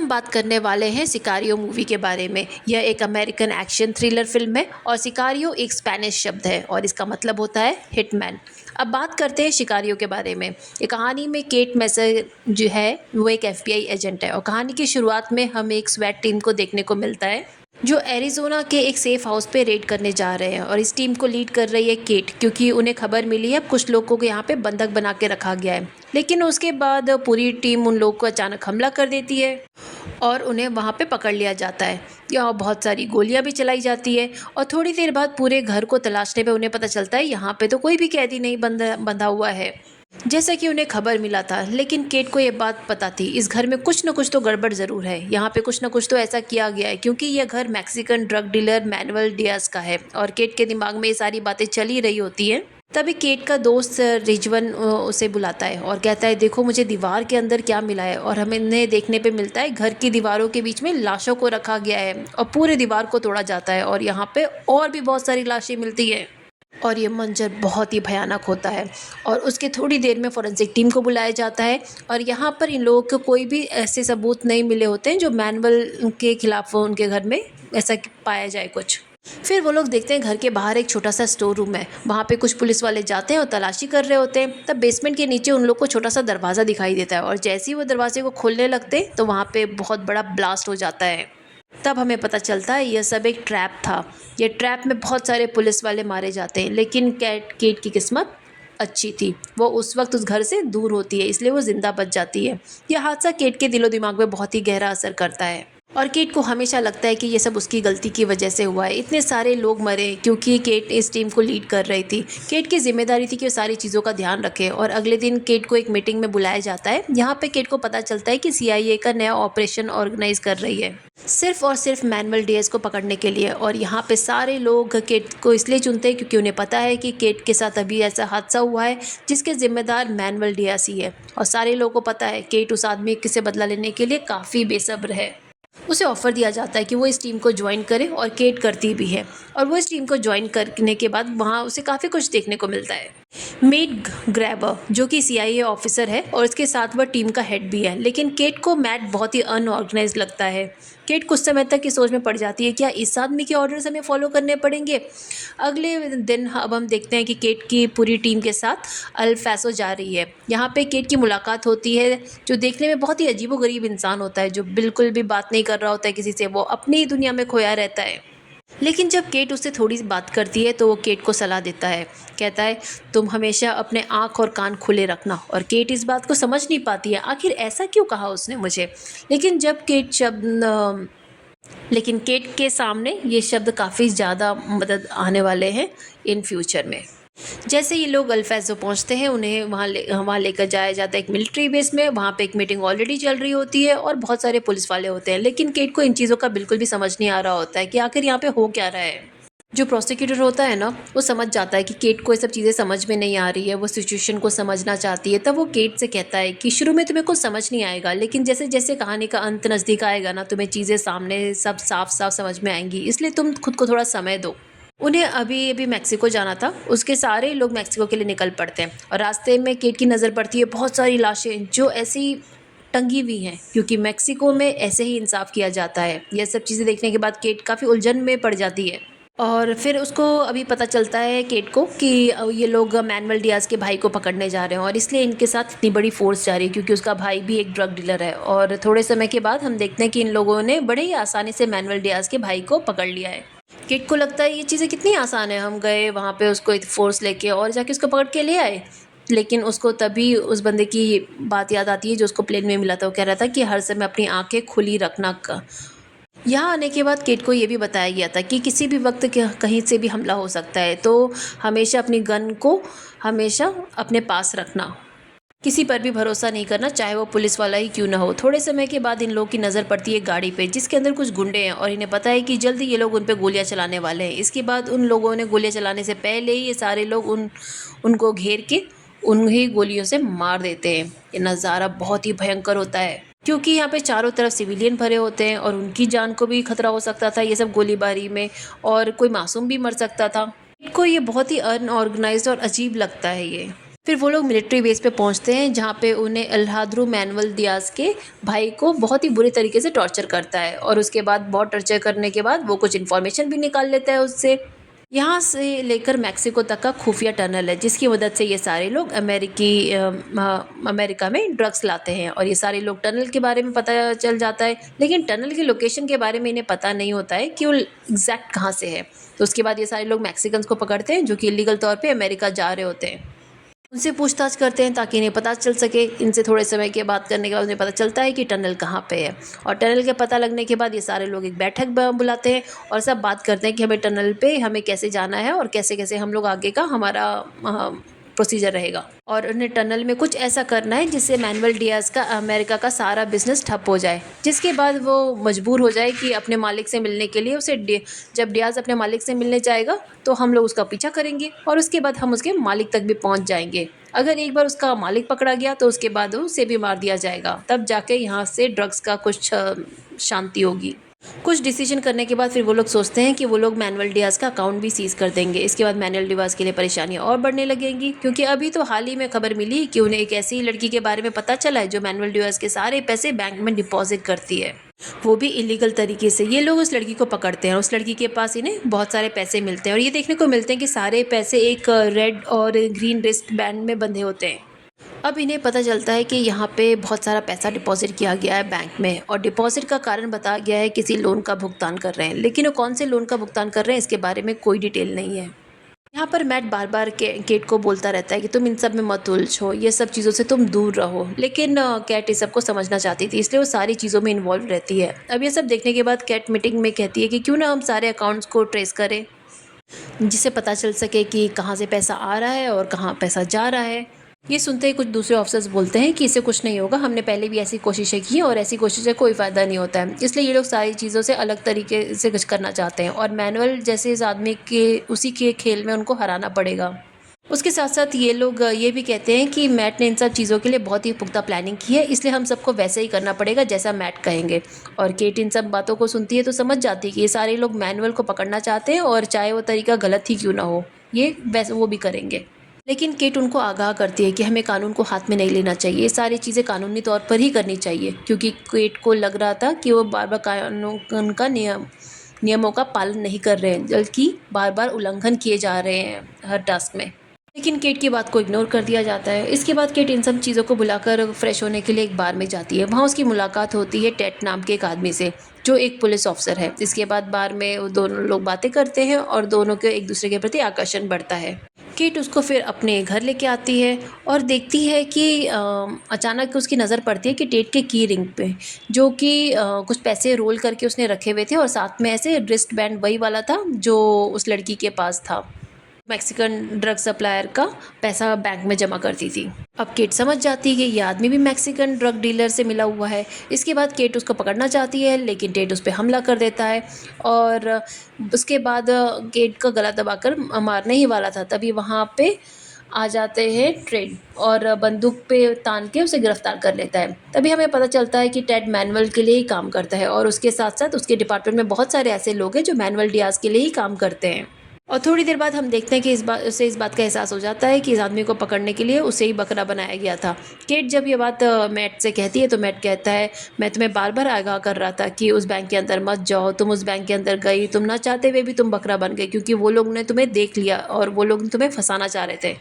हम बात करने वाले हैं सिकारियो मूवी के बारे में। यह एक अमेरिकन एक्शन थ्रिलर फिल्म है और सिकारियो एक स्पेनिश शब्द है और इसका मतलब होता है हिटमैन। अब बात करते हैं शिकारियो के बारे में। ये कहानी में केट मैसर जो है वो एक एफबीआई एजेंट है और कहानी की शुरुआत में हमें एक स्वैट टीम को देखने को मिलता है जो एरिज़ोना के एक सेफ हाउस पे रेड करने जा रहे हैं और इस टीम को लीड कर रही है केट, क्योंकि उन्हें खबर मिली है अब कुछ लोगों को यहाँ पे बंधक बना के रखा गया है। लेकिन उसके बाद पूरी टीम उन लोगों को अचानक हमला कर देती है और उन्हें वहाँ पे पकड़ लिया जाता है। यहाँ बहुत सारी गोलियां भी चलाई जाती है और थोड़ी देर बाद पूरे घर को तलाशने पे उन्हें पता चलता है यहाँ पे तो कोई भी कैदी नहीं बंधा हुआ है, जैसा कि उन्हें खबर मिला था। लेकिन केट को ये बात पता थी, इस घर में कुछ न कुछ तो गड़बड़ ज़रूर है। यहाँ पे कुछ न कुछ तो ऐसा किया गया है, क्योंकि यह घर Mexican drug dealer manual Diaz का है और केट के दिमाग में ये सारी बातें चली रही होती हैं। तभी केट का दोस्त रिजवन उसे बुलाता है और कहता है, देखो मुझे दीवार के अंदर क्या मिला है। और हमें देखने पे मिलता है घर की दीवारों के बीच में लाशों को रखा गया है और पूरे दीवार को तोड़ा जाता है और यहाँ पे और भी बहुत सारी लाशें मिलती हैं और ये मंजर बहुत ही भयानक होता है। और उसके थोड़ी देर में फॉरेंसिक टीम को बुलाया जाता है और यहाँ पर इन लोगों को कोई भी ऐसे सबूत नहीं मिले होते हैं जो मैनुअल के खिलाफ उनके घर में ऐसा पाया जाए कुछ। फिर वो लोग देखते हैं घर के बाहर एक छोटा सा स्टोर रूम है, वहाँ पे कुछ पुलिस वाले जाते हैं और तलाशी कर रहे होते हैं। तब बेसमेंट के नीचे उन लोग को छोटा सा दरवाज़ा दिखाई देता है और जैसे ही वो दरवाजे को खोलने लगते हैं तो वहाँ पे बहुत बड़ा ब्लास्ट हो जाता है। तब हमें पता चलता है यह सब एक ट्रैप था। ये ट्रैप में बहुत सारे पुलिस वाले मारे जाते हैं, लेकिन केट की किस्मत अच्छी थी, वो उस वक्त उस घर से दूर होती है, इसलिए वो ज़िंदा बच जाती है। यह हादसा केट के दिलो दिमाग में बहुत ही गहरा असर करता है और केट को हमेशा लगता है कि ये सब उसकी गलती की वजह से हुआ है। इतने सारे लोग मरे क्योंकि केट इस टीम को लीड कर रही थी। केट की जिम्मेदारी थी कि वो सारी चीज़ों का ध्यान रखे और अगले दिन केट को एक मीटिंग में बुलाया जाता है। यहाँ पे केट को पता चलता है कि CIA का नया ऑपरेशन ऑर्गेनाइज कर रही है, सिर्फ और सिर्फ मैनुअल डियाज को पकड़ने के लिए। और यहाँ पे सारे लोग केट को इसलिए चुनते हैं क्योंकि उन्हें पता है कि केट के साथ अभी ऐसा हादसा हुआ है जिसके जिम्मेदार मैनुअल डियाज ही है। और सारे लोगों को पता है केट उस आदमी से बदला लेने के लिए काफ़ी बेसब्र है। उसे ऑफ़र दिया जाता है कि वो इस टीम को ज्वाइन करे और केट करती भी है। और वो इस टीम को ज्वाइन करने के बाद वहाँ उसे काफ़ी कुछ देखने को मिलता है। मैट ग्रैबर जो कि CIA ऑफिसर है और इसके साथ वह टीम का हेड भी है, लेकिन केट को मैट बहुत ही अनऑर्गेनाइज लगता है। केट कुछ समय तक इस सोच में पड़ जाती है, क्या इस आदमी के ऑर्डर्स हमें फॉलो करने पड़ेंगे। अगले दिन अब हम देखते हैं कि केट की पूरी टीम के साथ अल फैसो जा रही है। यहाँ पे केट की मुलाकात होती है जो देखने में बहुत ही अजीबोगरीब इंसान होता है, जो बिल्कुल भी बात नहीं कर रहा होता है किसी से, वो अपनी ही दुनिया में खोया रहता है। लेकिन जब केट उससे थोड़ी सी बात करती है तो वो केट को सलाह देता है, कहता है तुम हमेशा अपने आँख और कान खुले रखना। और केट इस बात को समझ नहीं पाती है, आखिर ऐसा क्यों कहा उसने मुझे। लेकिन केट के सामने ये शब्द काफ़ी ज़्यादा मदद आने वाले हैं इन फ्यूचर में। जैसे ये लोग अल्फेजो पहुंचते हैं, उन्हें वहाँ लेकर जाया जाता है एक मिलिट्री बेस में। वहाँ पे एक मीटिंग ऑलरेडी चल रही होती है और बहुत सारे पुलिस वाले होते हैं, लेकिन केट को इन चीज़ों का बिल्कुल भी समझ नहीं आ रहा होता है कि आखिर यहाँ पे हो क्या रहा है। जो प्रोसिक्यूटर होता है ना, वो समझ जाता है कि केट को ये सब चीज़ें समझ में नहीं आ रही है, वो सिचुएशन को समझना चाहती है। तब वो केट से कहता है कि शुरू में तुम्हें कुछ समझ नहीं आएगा, लेकिन जैसे जैसे कहानी का अंत नज़दीक आएगा ना, तुम्हें चीज़ें सामने सब साफ साफ समझ में आएंगी, इसलिए तुम खुद को थोड़ा समय दो। उन्हें अभी मैक्सिको जाना था, उसके सारे लोग मैक्सिको के लिए निकल पड़ते हैं और रास्ते में केट की नज़र पड़ती है बहुत सारी लाशें जो ऐसी टंगी हुई हैं, क्योंकि मैक्सिको में ऐसे ही इंसाफ किया जाता है। यह सब चीज़ें देखने के बाद केट काफ़ी उलझन में पड़ जाती है और फिर उसको अभी पता चलता है केट को कि ये लोग मैनुअल डियाज के भाई को पकड़ने जा रहे हैं और इसलिए इनके साथ इतनी बड़ी फोर्स जा रही है, क्योंकि उसका भाई भी एक ड्रग डीलर है। और थोड़े समय के बाद हम देखते हैं कि इन लोगों ने बड़े ही आसानी से मैनुअल डियाज के भाई को पकड़ लिया है। किट को लगता है ये चीज़ें कितनी आसान है, हम गए वहाँ पे उसको फोर्स लेके और जाके उसको पकड़ के ले आए। लेकिन उसको तभी उस बंदे की बात याद आती है जो उसको प्लेन में मिला था। वो कह रहा था कि हर समय अपनी आंखें खुली रखना का। यहाँ आने के बाद केट को ये भी बताया गया था कि किसी भी वक्त कहीं से भी हमला हो सकता है, तो हमेशा अपनी गन को हमेशा अपने पास रखना, किसी पर भी भरोसा नहीं करना, चाहे वो पुलिस वाला ही क्यों ना हो। थोड़े समय के बाद इन लोगों की नज़र पड़ती है गाड़ी पे जिसके अंदर कुछ गुंडे हैं और इन्हें पता है कि जल्दी ये लोग उन पे गोलियां चलाने वाले हैं। इसके बाद उन लोगों ने गोलियां चलाने से पहले ही ये सारे लोग उनको घेर के उन्हें गोलियों से मार देते हैं। ये नज़ारा बहुत ही भयंकर होता है क्योंकि यहाँ पे चारों तरफ सिविलियन भरे होते हैं और उनकी जान को भी खतरा हो सकता था ये सब गोलीबारी में, और कोई मासूम भी मर सकता था। को ये बहुत ही अनऑर्गेनाइज्ड और अजीब लगता है ये। फिर वो लोग मिलिट्री बेस पे पहुंचते हैं जहाँ पे उन्हें अल्हाद्रू मैनुअल दियाज के भाई को बहुत ही बुरी तरीके से टॉर्चर करता है और उसके बाद बहुत टॉर्चर करने के बाद वो कुछ इन्फॉर्मेशन भी निकाल लेता है उससे। यहाँ से लेकर मैक्सिको तक का खुफिया टनल है जिसकी मदद से ये सारे लोग अमेरिका में ड्रग्स लाते हैं और ये सारे लोग टनल के बारे में पता चल जाता है, लेकिन टनल की लोकेशन के बारे में इन्हें पता नहीं होता है कि वो एग्जैक्ट कहाँ से है। तो उसके बाद ये सारे लोग मैक्सिकन्स को पकड़ते हैं जो कि इलीगल तौर पे अमेरिका जा रहे होते हैं। उनसे पूछताछ करते हैं ताकि इन्हें पता चल सके। इनसे थोड़े समय के बात करने के बाद उन्हें पता चलता है कि टनल कहाँ पे है और टनल के पता लगने के बाद ये सारे लोग एक बैठक बुलाते हैं और सब बात करते हैं कि हमें टनल पे हमें कैसे जाना है और कैसे कैसे हम लोग आगे का हमारा प्रोसीजर रहेगा। और उन्हें टनल में कुछ ऐसा करना है जिससे मैनुअल डियाज का अमेरिका का सारा बिजनेस ठप हो जाए, जिसके बाद वो मजबूर हो जाए कि अपने मालिक से मिलने के लिए जब डियाज अपने मालिक से मिलने जाएगा तो हम लोग उसका पीछा करेंगे और उसके बाद हम उसके मालिक तक भी पहुंच जाएंगे। अगर एक बार उसका मालिक पकड़ा गया तो उसके बाद उसे भी मार दिया जाएगा, तब जाके यहाँ से ड्रग्स का कुछ शांति होगी। कुछ डिसीजन करने के बाद फिर वो लोग सोचते हैं कि वो लोग मैनुअल डियाज का अकाउंट भी सीज कर देंगे। इसके बाद मैनुअल डियाज के लिए परेशानियां और बढ़ने लगेंगी क्योंकि अभी तो हाल ही में खबर मिली कि उन्हें एक ऐसी लड़की के बारे में पता चला है जो मैनुअल डियाज के सारे पैसे बैंक में डिपॉजिट करती है, वो भी इलीगल तरीके से। ये लोग उस लड़की को पकड़ते हैं और उस लड़की के पास इन्हें बहुत सारे पैसे मिलते हैं और ये देखने को मिलते हैं कि सारे पैसे एक रेड और ग्रीन रिस्ट बैंड में बंधे होते हैं। अब इन्हें पता चलता है कि यहाँ पे बहुत सारा पैसा डिपॉजिट किया गया है बैंक में और डिपॉजिट का कारण बताया गया है किसी लोन का भुगतान कर रहे हैं, लेकिन वो कौन से लोन का भुगतान कर रहे हैं इसके बारे में कोई डिटेल नहीं है। यहाँ पर मैट बार बार केट को बोलता रहता है कि तुम इन सब में मत उलझो, ये सब चीज़ों से तुम दूर रहो, लेकिन कैट इस सब को समझना चाहती थी इसलिए वो सारी चीज़ों में इन्वॉल्व रहती है। अब ये सब देखने के बाद कैट मीटिंग में कहती है कि क्यों ना हम सारे अकाउंट्स को ट्रेस करें जिससे पता चल सके कि कहाँ से पैसा आ रहा है और कहाँ पैसा जा रहा है। ये सुनते ही कुछ दूसरे ऑफिसर्स बोलते हैं कि इससे कुछ नहीं होगा, हमने पहले भी ऐसी कोशिशें की और ऐसी कोशिश से कोई फ़ायदा नहीं होता है, इसलिए ये लोग सारी चीज़ों से अलग तरीके से कुछ करना चाहते हैं और मैनुअल जैसे इस आदमी के उसी के खेल में उनको हराना पड़ेगा। उसके साथ साथ ये लोग ये भी कहते हैं कि मैट ने इन सब चीज़ों के लिए बहुत ही पुख्ता प्लानिंग की है, इसलिए हम सबको वैसे ही करना पड़ेगा जैसा मैट कहेंगे। और केट इन सब बातों को सुनती है तो समझ जाती है कि ये सारे लोग मैनुअल को पकड़ना चाहते हैं और चाहे वो तरीका गलत ही क्यों ना हो ये वैसे वो भी करेंगे। लेकिन केट उनको आगाह करती है कि हमें कानून को हाथ में नहीं लेना चाहिए, ये सारी चीज़ें कानूनी तौर पर ही करनी चाहिए, क्योंकि केट को लग रहा था कि वो बार बार कानून का नियमों का पालन नहीं कर रहे हैं, बल्कि बार बार उल्लंघन किए जा रहे हैं हर टास्क में। लेकिन केट की बात को इग्नोर कर दिया जाता है। इसके बाद केट इन सब चीज़ों को बुलाकर फ्रेश होने के लिए एक बार में जाती है। वहाँ उसकी मुलाकात होती है टेट नाम के एक आदमी से जो एक पुलिस ऑफिसर है। इसके बाद बार में वो दोनों लोग बातें करते हैं और दोनों के एक दूसरे के प्रति आकर्षण बढ़ता है। केट उसको फिर अपने घर लेके आती है और देखती है कि अचानक उसकी नज़र पड़ती है कि टेट के की रिंग पे जो कि कुछ पैसे रोल करके उसने रखे हुए थे और साथ में ऐसे रिस्ट बैंड वही वाला था जो उस लड़की के पास था, मैक्सिकन ड्रग सप्लायर का पैसा बैंक में जमा करती थी। अब केट समझ जाती है कि ये आदमी भी मैक्सिकन ड्रग डीलर से मिला हुआ है। इसके बाद केट उसको पकड़ना चाहती है लेकिन टेट उस पर हमला कर देता है और उसके बाद केट का गला दबाकर मारने ही वाला था, तभी वहाँ पे आ जाते हैं ट्रेड और बंदूक पे तान के उसे गिरफ्तार कर लेता है। तभी हमें पता चलता है कि टेड मैनुअल के लिए ही काम करता है और उसके साथ साथ उसके डिपार्टमेंट में बहुत सारे ऐसे लोग हैं जो मैनुअल डियाज के लिए ही काम करते हैं। और थोड़ी देर बाद हम देखते हैं कि इस बात का एहसास हो जाता है कि इस आदमी को पकड़ने के लिए उसे ही बकरा बनाया गया था। केट जब ये बात मैट से कहती है तो मैट कहता है मैं तुम्हें बार बार आगाह कर रहा था कि उस बैंक के अंदर मत जाओ, तुम उस बैंक के अंदर गई, तुम ना चाहते हुए भी तुम बकरा बन गई क्योंकि वो लोग ने तुम्हें देख लिया और वो लोग तुम्हें फंसाना चाह रहे थे।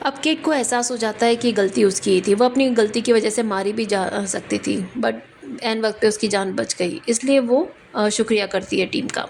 अब केट को एहसास हो जाता है कि गलती उसकी ही थी, वो अपनी गलती की वजह से मारी भी जा सकती थी बट एन वक्त पे उसकी जान बच गई, इसलिए वो शुक्रिया करती है टीम का।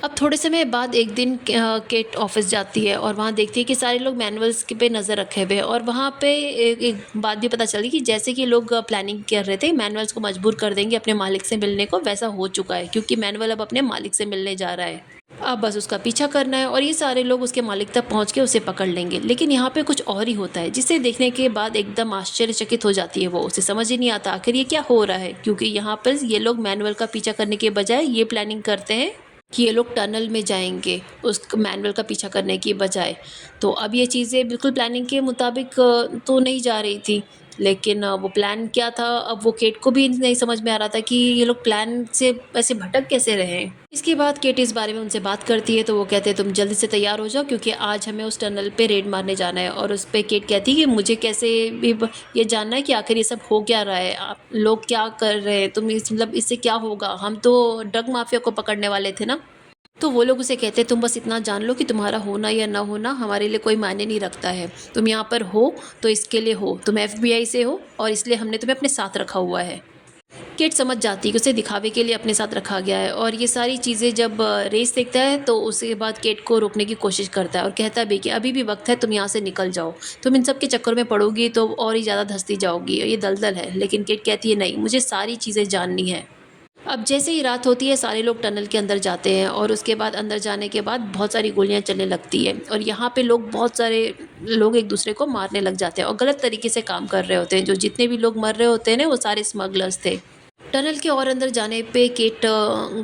अब थोड़े समय बाद एक दिन केट ऑफिस जाती है और वहाँ देखती है कि सारे लोग मैनुअल्स पे नज़र रखे हुए हैं और वहाँ पे एक बात भी पता चली कि जैसे कि लोग प्लानिंग कर रहे थे मैनुअल्स को मजबूर कर देंगे अपने मालिक से मिलने को, वैसा हो चुका है क्योंकि मैनुअल अब अपने मालिक से मिलने जा रहा है। अब बस उसका पीछा करना है और ये सारे लोग उसके मालिक तक पहुँच के उसे पकड़ लेंगे। लेकिन यहाँ पे कुछ और ही होता है जिसे देखने के बाद एकदम आश्चर्यचकित हो जाती है वो, उसे समझ ही नहीं आता आखिर ये क्या हो रहा है, क्योंकि यहाँ पर ये लोग मैनुअल का पीछा करने के बजाय ये प्लानिंग करते हैं कि ये लोग टनल में जाएंगे उस मैनुअल का पीछा करने की बजाय। तो अब ये चीज़ें बिल्कुल प्लानिंग के मुताबिक तो नहीं जा रही थी। लेकिन वो प्लान क्या था, अब वो केट को भी नहीं समझ में आ रहा था कि ये लोग प्लान से ऐसे भटक कैसे रहे हैं। इसके बाद केट इस बारे में उनसे बात करती है, तो वो कहते हैं तुम जल्दी से तैयार हो जाओ क्योंकि आज हमें उस टनल पे रेड मारने जाना है। और उस पे केट कहती है कि मुझे कैसे भी ये जानना है कि आखिर ये सब हो क्या रहा है, आप लोग क्या कर रहे हैं, तुम मतलब इससे क्या होगा, हम तो ड्रग माफिया को पकड़ने वाले थे ना। तो वो लोग उसे कहते हैं तुम बस इतना जान लो कि तुम्हारा होना या ना होना हमारे लिए कोई मायने नहीं रखता है। तुम यहाँ पर हो तो इसके लिए हो, तुम एफबीआई से हो और इसलिए हमने तुम्हें अपने साथ रखा हुआ है। किड समझ जाती है कि उसे दिखावे के लिए अपने साथ रखा गया है। और ये सारी चीज़ें जब रेस देखता है तो उसके बाद केट को रोकने की कोशिश करता है और कहता भी कि अभी भी वक्त है, तुम यहाँ से निकल जाओ, तुम इन सब के चक्कर में पड़ोगी तो और ही ज़्यादा धंसती जाओगी, ये दलदल है। लेकिन केट कहती है नहीं, मुझे सारी चीज़ें जाननी है। अब जैसे ही रात होती है सारे लोग टनल के अंदर जाते हैं और उसके बाद अंदर जाने के बाद बहुत सारी गोलियां चलने लगती है और यहाँ पे लोग बहुत सारे लोग एक दूसरे को मारने लग जाते हैं और गलत तरीके से काम कर रहे होते हैं। जो जितने भी लोग मर रहे होते हैं ना वो सारे स्मगलर्स थे। टनल के और अंदर जाने पे केट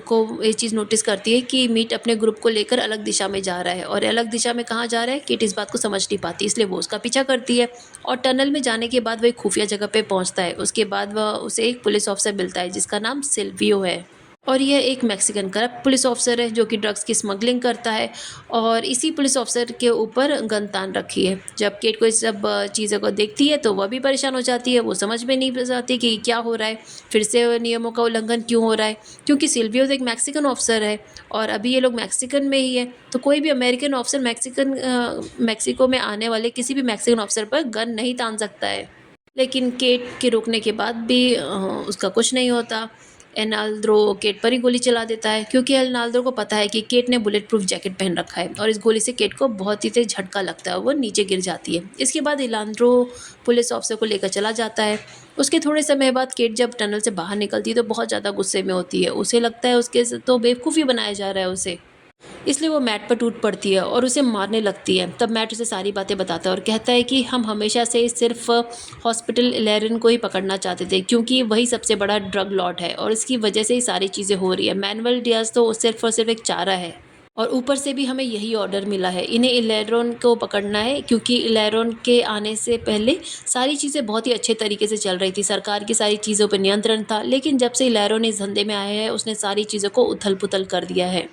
को ये चीज़ नोटिस करती है कि मीट अपने ग्रुप को लेकर अलग दिशा में जा रहा है। और अलग दिशा में कहाँ जा रहा है, केट इस बात को समझ नहीं पाती, इसलिए वो उसका पीछा करती है। और टनल में जाने के बाद वह एक खुफिया जगह पे पहुंचता है। उसके बाद वह उसे एक पुलिस ऑफिसर मिलता है जिसका नाम सिल्वियो है। और यह एक मैक्सिकन करप्ट पुलिस ऑफिसर है जो कि ड्रग्स की स्मगलिंग करता है और इसी पुलिस ऑफिसर के ऊपर गन तान रखी है। जब केट को इस सब चीज़ों को देखती है तो वह भी परेशान हो जाती है। वो समझ में नहीं आती कि क्या हो रहा है, फिर से नियमों का उल्लंघन क्यों हो रहा है, क्योंकि सिल्वियो तो एक मैक्सिकन ऑफिसर है और अभी ये लोग मैक्सिकन में ही है। तो कोई भी अमेरिकन ऑफिसर मैक्सिको में आने वाले किसी भी मैक्सिकन ऑफिसर पर गन नहीं तान सकता है। लेकिन केट के रोकने के बाद भी उसका कुछ नहीं होता। एनाल्ड्रो केट पर ही गोली चला देता है क्योंकि एनाल्ड्रो को पता है कि केट ने बुलेट प्रूफ जैकेट पहन रखा है और इस गोली से केट को बहुत ही तेज झटका लगता है, वो नीचे गिर जाती है। इसके बाद एनाल्ड्रो पुलिस ऑफिसर को लेकर चला जाता है। उसके थोड़े समय बाद केट जब टनल से बाहर निकलती है तो बहुत ज़्यादा गुस्से में होती है। उसे लगता है उसके से तो बेवकूफ़ी बनाया जा रहा है उसे, इसलिए वो मैट पर टूट पड़ती है और उसे मारने लगती है। तब मैट उसे सारी बातें बताता है और कहता है कि हम हमेशा से सिर्फ हॉस्पिटल 11 को ही पकड़ना चाहते थे क्योंकि वही सबसे बड़ा ड्रग लॉर्ड है और इसकी वजह से ही सारी चीज़ें हो रही है। मैनुअल डियाज तो सिर्फ और सिर्फ एक चारा है और ऊपर से भी हमें यही ऑर्डर मिला है, इन्हें इलेरोन को पकड़ना है क्योंकि इलेरोन के आने से पहले सारी चीज़ें बहुत ही अच्छे तरीके से चल रही थी, सरकार की सारी चीज़ों पर नियंत्रण था। लेकिन जब से इलेरोन इस धंधे में आया है उसने सारी चीज़ों को उथल पुथल कर दिया है।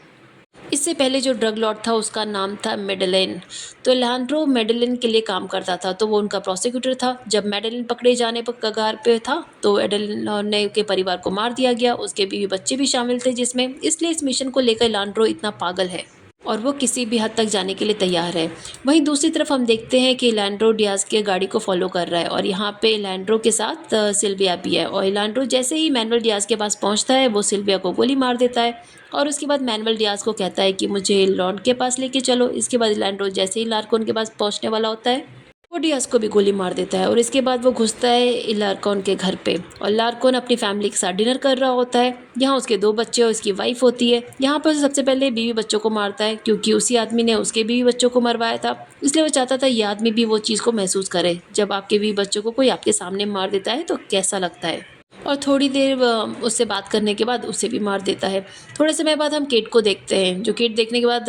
इससे पहले जो ड्रग लॉर्ड था उसका नाम था मेडेलिन। तो एलेजांड्रो मेडेलिन के लिए काम करता था, तो वो उनका प्रोसिक्यूटर था। जब मेडेलिन पकड़े जाने पर कगार पे था तो एडेलिन के परिवार को मार दिया गया, उसके बीवी बच्चे भी शामिल थे जिसमें, इसलिए इस मिशन को लेकर एलेजांड्रो इतना पागल है और वो किसी भी हद तक जाने के लिए तैयार है। वहीं दूसरी तरफ हम देखते हैं कि एलेजांड्रो डियाज के गाड़ी को फॉलो कर रहा है और यहाँ पे एलेजांड्रो के साथ सिल्विया भी है। और एलेजांड्रो जैसे ही मैनुअल डियाज के पास पहुँचता है वो सिल्विया को गोली मार देता है और उसके बाद मैनुअल डियाज को कहता है कि मुझे लॉर्ड के पास लेके चलो। इसके बाद एलेजांड्रो जैसे ही लार्कोन के पास पहुँचने वाला होता है वो डियाज को भी गोली मार देता है और इसके बाद वो घुसता है लार्कोन के घर पे और लार्कोन अपनी फैमिली के साथ डिनर कर रहा होता है। यहाँ उसके 2 बच्चे और उसकी वाइफ होती है। यहाँ पर सबसे पहले बीवी बच्चों को मारता है क्योंकि उसी आदमी ने उसके बीवी बच्चों को मरवाया था, इसलिए वो चाहता था ये आदमी भी वो चीज़ को महसूस करे, जब आपके बीवी बच्चों को कोई आपके सामने मार देता है तो कैसा लगता है। और थोड़ी देर उससे बात करने के बाद उसे भी मार देता है। थोड़े समय बाद हम केट को देखते हैं जो केट देखने के बाद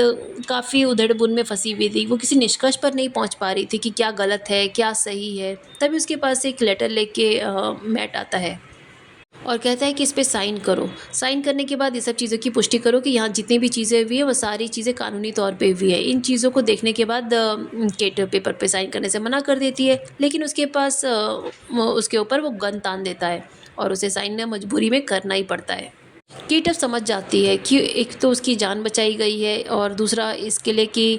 काफ़ी उधेड़-बुन में फंसी हुई थी। वो किसी निष्कर्ष पर नहीं पहुंच पा रही थी कि क्या गलत है क्या सही है। तभी उसके पास एक लेटर लेके मैट आता है और कहता है कि इस पे साइन करो। साइन करने के बाद ये सब चीज़ों की पुष्टि करो कि यहाँ जितनी भी चीज़ें हुई है वो सारी चीज़ें कानूनी तौर पे हुई है। इन चीज़ों को देखने के बाद केट पेपर पे साइन करने से मना कर देती है, लेकिन उसके पास उसके ऊपर वो गन तान देता है और उसे साइन ना मजबूरी में करना ही पड़ता है। केट अब समझ जाती है कि एक तो उसकी जान बचाई गई है और दूसरा इसके लिए कि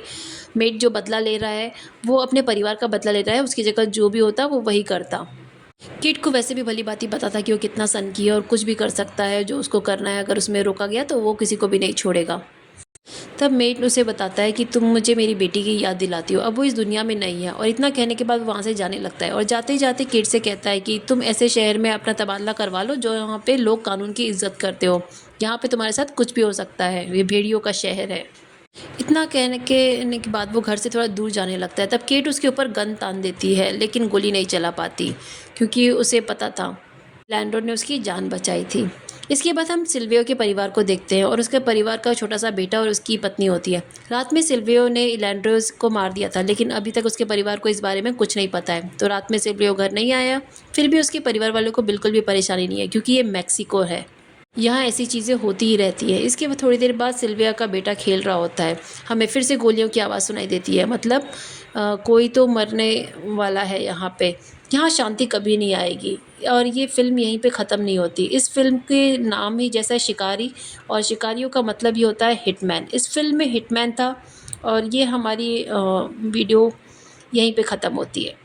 मेट जो बदला ले रहा है वो अपने परिवार का बदला ले रहा है, उसकी जगह जो भी होता वो वही करता। किड को वैसे भी भली बात ही पता था कि वो कितना सनकी है और कुछ भी कर सकता है जो उसको करना है, अगर उसमें रोका गया तो वो किसी को भी नहीं छोड़ेगा। तब मेट उसे बताता है कि तुम मुझे मेरी बेटी की याद दिलाती हो, अब वो इस दुनिया में नहीं है। और इतना कहने के बाद वहाँ से जाने लगता है और जाते ही जाते किड से कहता है कि तुम ऐसे शहर में अपना तबादला करवा लो जो यहाँ पे लोग कानून की इज्जत करते हो, यहाँ पे तुम्हारे साथ कुछ भी हो सकता है, ये भेड़ियों का शहर है। इतना कहने के बाद वो घर से थोड़ा दूर जाने लगता है। तब केट उसके ऊपर गन तान देती है लेकिन गोली नहीं चला पाती क्योंकि उसे पता था लैंडो ने उसकी जान बचाई थी। इसके बाद हम सिल्वियो के परिवार को देखते हैं और उसके परिवार का छोटा सा बेटा और उसकी पत्नी होती है। रात में सिल्वियो ने इलैंड्रोस को मार दिया था, लेकिन अभी तक उसके परिवार को इस बारे में कुछ नहीं पता है। तो रात में सिल्वियो घर नहीं आया। फिर भी उसके परिवार वालों को बिल्कुल भी परेशानी नहीं है, क्योंकि ये मैक्सिको है। यहाँ ऐसी चीज़ें होती ही रहती है। इसके बाद थोड़ी देर बाद सिल्विया का बेटा खेल रहा होता है। हमें फिर से गोलियों की आवाज़ सुनाई देती है, मतलब कोई तो मरने वाला है यहाँ पे। यहाँ शांति कभी नहीं आएगी और ये फ़िल्म यहीं पे ख़त्म नहीं होती। इस फ़िल्म के नाम ही जैसा है शिकारी, और शिकारियों का मतलब ये होता है हिटमैन। इस फ़िल्म में हिटमैन था और ये हमारी वीडियो यहीं पे ख़त्म होती है।